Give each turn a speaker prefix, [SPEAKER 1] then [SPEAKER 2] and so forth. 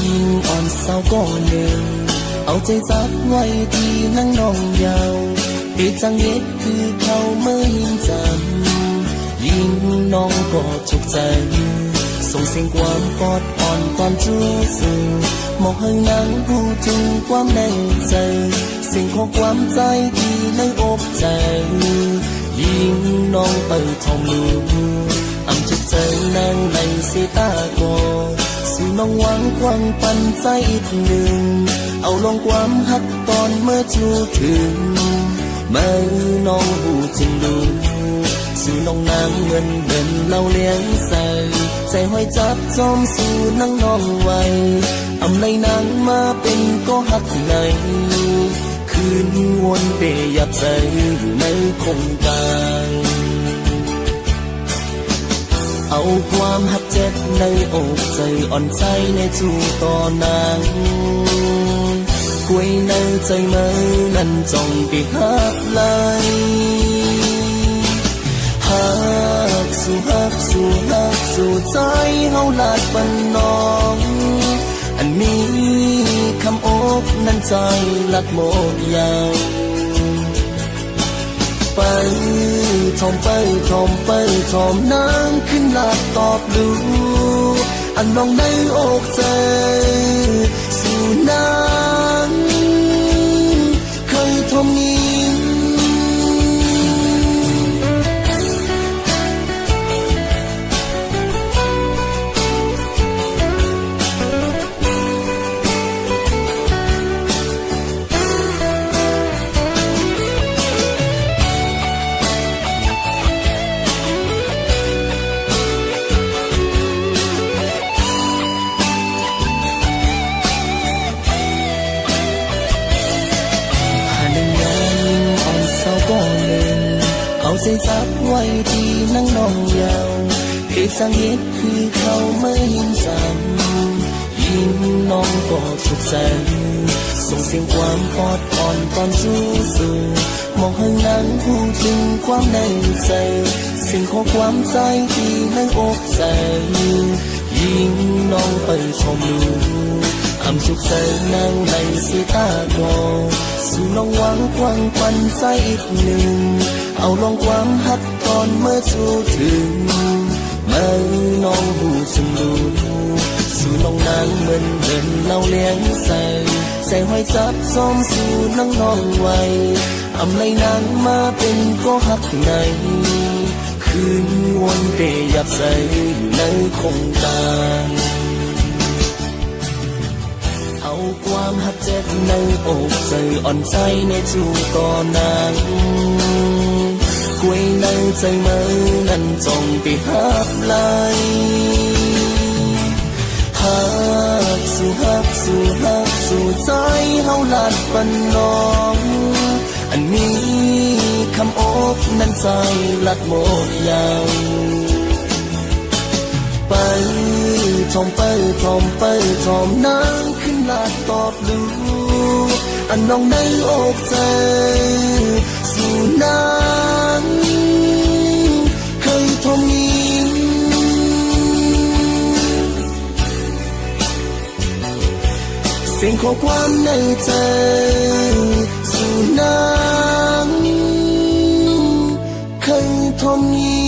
[SPEAKER 1] ยิ่งอ่อนเศร้าก็หนึ่งเอาใจจับไว้ที่นั่งน้องยาวเปีจังเย็ดคือเขาเมื่อยิ่งจำยิ่งน้องก็จุกใจส่งเสียงความกอดอ่อนตอนจูสื่อมองให้นางพูดถึงความในใจเสียงของความใจที่ในอกใจยิ่งน้องไปทอมลืมอำจุกใจนางในเสียตาก่อนสู่น้องหวังควังปันใจอีกหนึ่งเอาลงความหักตอนเมื่อจูถึงเมื่อน้องหูจึงดูสู่น้องนางเงินเดินเล่าเลี้ยงใส่ใจห้อยจับจอมสู่นั่งน้องไว้อำในนางมาเป็นก็หักในคืนวนเปยับใจอยู่ในคงกายเอาความหักเจ็บในอกใจอ่อนใจในจูต่อนางคุยในใจเมื่อนั้นจ้องไปหักเลยหักสู่หักสู่หักสู่ใจเฮาลาดปันน้องอันนี้คำอกนั้นใจลัดหมดยาวไปทอมไปทอมไปทอมนางขึ้นลาดตอบดูอันน้องในอกใจสู่นางเคยทอมยิ้มเอาใจจับไว้ที่นั่งน้องยาวเพียงสังเกตคือเขาไม่ยิ่งจำยิ่งน้องก็สุขสันต์ส่งเสียงความกอดอ่อนตอนจูสื่อมองให้นางพูดถึงความในใจสิ่งของความใจที่ในอกใจยิ่งน้องไปชมดูอำสุขใจนางในสีตาโกสู่น้องหวังควังปันใจอีกหนึ่งเอาลองความหักตอนเมื่อจูถึงเมื่อน้องหูจึงดูสู่น้องนางเหมือนเดินเล่าเลี้ยงใส่ใส่ห้อยจับซ้อมสู่นั่งน้องไว้อำในนางมาเป็นก็หักในคืนวนเปยับใส่อยู่ในคงกางเอาความหักเจ็บในอกใจอ่อนใจในจูก่อนนางคุยในใจเมื่อนั้นจ้องไปหักเลยหักสู่หักสู่หักสู่ใจเฮาลาดปันน้องอันนี้คำอกนั้นใจลัดหมดยาวไปทอมไปทอมไปทอมนางขึ้นลาดตอบดูอันน้องในอกใจสู่นางเคยทอมยิ้มเสียงของความในใจสู่นางเคยทอมยิ้ม